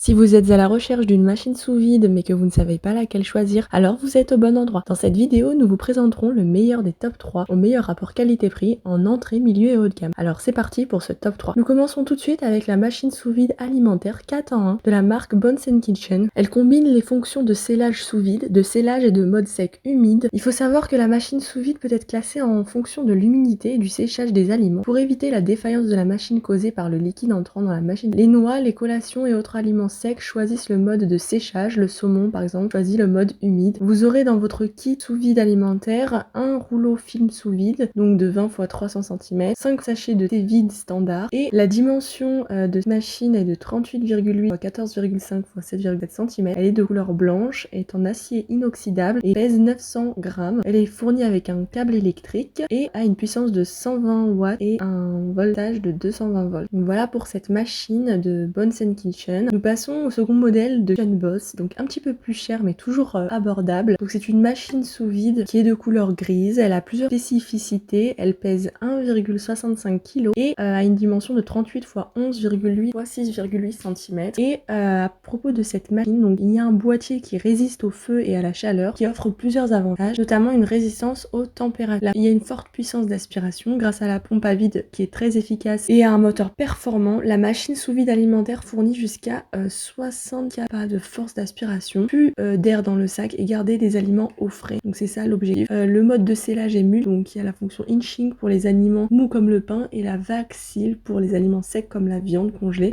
Si vous êtes à la recherche d'une machine sous vide mais que vous ne savez pas laquelle choisir, alors vous êtes au bon endroit. Dans cette vidéo, nous vous présenterons le meilleur des top 3 au meilleur rapport qualité-prix en entrée, milieu et haut de gamme. Alors c'est parti pour ce top 3. Nous commençons tout de suite avec la machine sous vide alimentaire 4 en 1 de la marque Bones & Kitchen. Elle combine les fonctions de scellage sous vide, de scellage et de mode sec humide. Il faut savoir que la machine sous vide peut être classée en fonction de l'humidité et du séchage des aliments. Pour éviter la défaillance de la machine causée par le liquide entrant dans la machine, les noix, les collations et autres aliments secs choisissent le mode de séchage. Le saumon par exemple choisit le mode humide. Vous aurez dans votre kit sous vide alimentaire un rouleau film sous vide, donc de 20 x 300 cm, 5 sachets de thé vide standard, et la dimension de machine est de 38,8 x 14,5 x 7,7 cm. Elle est de couleur blanche, est en acier inoxydable et pèse 900 grammes. Elle est fournie avec un câble électrique et a une puissance de 120 watts et un voltage de 220 volts. Donc voilà pour cette machine de Bones & Kitchen. Nous passons au second modèle de Kitchen Boss, donc un petit peu plus cher mais toujours abordable. Donc c'est une machine sous vide qui est de couleur grise. Elle a plusieurs spécificités. Elle pèse 1,65 kg et a une dimension de 38 x 11,8 x 6,8 cm. Et à propos de cette machine, donc il y a un boîtier qui résiste au feu et à la chaleur, qui offre plusieurs avantages, notamment une résistance aux températures. Il y a une forte puissance d'aspiration grâce à la pompe à vide qui est très efficace et à un moteur performant. La machine sous vide alimentaire fournit jusqu'à 60 kPa de force d'aspiration, plus d'air dans le sac et garder des aliments au frais. Donc c'est ça l'objectif. Le mode de scellage est multiple, donc il y a la fonction inching pour les aliments mous comme le pain et la vac seal pour les aliments secs comme la viande congelée.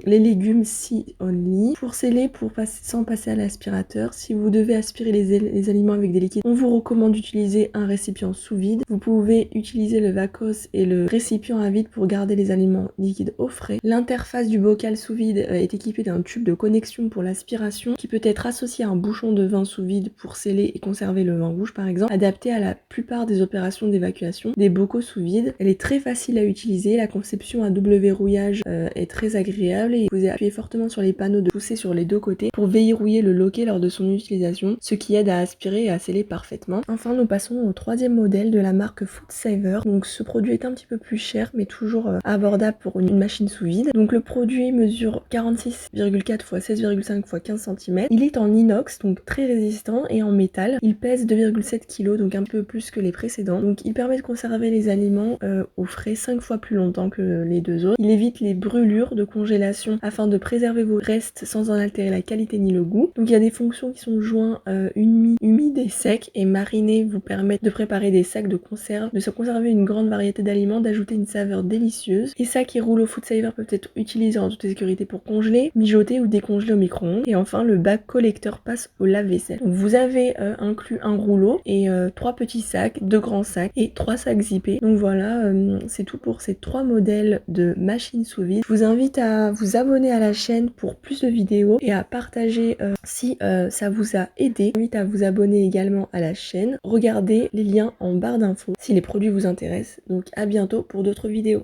Les légumes see only pour sceller sans passer à l'aspirateur. Si vous devez aspirer les aliments avec des liquides, on vous recommande d'utiliser un récipient sous vide. Vous pouvez utiliser le vacos et le récipient à vide pour garder les aliments liquides au frais. L'interface du bocal sous vide est équipée d'un tube de connexion pour l'aspiration qui peut être associé à un bouchon de vin sous vide pour sceller et conserver le vin rouge par exemple, adapté à la plupart des opérations d'évacuation des bocaux sous vide. Elle est très facile à utiliser, la conception à double verrouillage est très agréable et vous pouvez appuyer fortement sur les panneaux de pousser sur les deux côtés pour verrouiller le loquet lors de son utilisation, ce qui aide à aspirer et à sceller parfaitement. Enfin, nous passons au troisième modèle de la marque Food Saver. Donc ce produit est un petit peu plus cher mais toujours abordable pour une machine sous vide. Donc le produit mesure 46,4 x 16,5 x 15 cm. Il est en inox, donc très résistant, et en métal. Il pèse 2,7 kg, donc un peu plus que les précédents. Donc il permet de conserver les aliments au frais 5 fois plus longtemps que les deux autres. Il évite les brûlures de congélation afin de préserver vos restes sans en altérer la qualité ni le goût. Donc il y a des fonctions qui sont joints humide et sec, et mariner vous permet de préparer des sacs de conserve, de se conserver une grande variété d'aliments, d'ajouter une saveur délicieuse. Les sacs et rouleaux Food Saver peuvent être utilisés en toute sécurité pour congeler, mijoter ou décongeler au micro-ondes. Et enfin, le bac collecteur passe au lave-vaisselle. Donc vous avez inclus un rouleau et 3 petits sacs, 2 grands sacs et 3 sacs zippés. Donc voilà, c'est tout pour ces 3 modèles de machines sous vide. Je vous invite à vous abonner à la chaîne pour plus de vidéos et à partager si ça vous a aidé. Je vous invite à vous abonner également à la chaîne. Regardez les liens en barre d'infos si les produits vous intéressent. Donc à bientôt pour d'autres vidéos.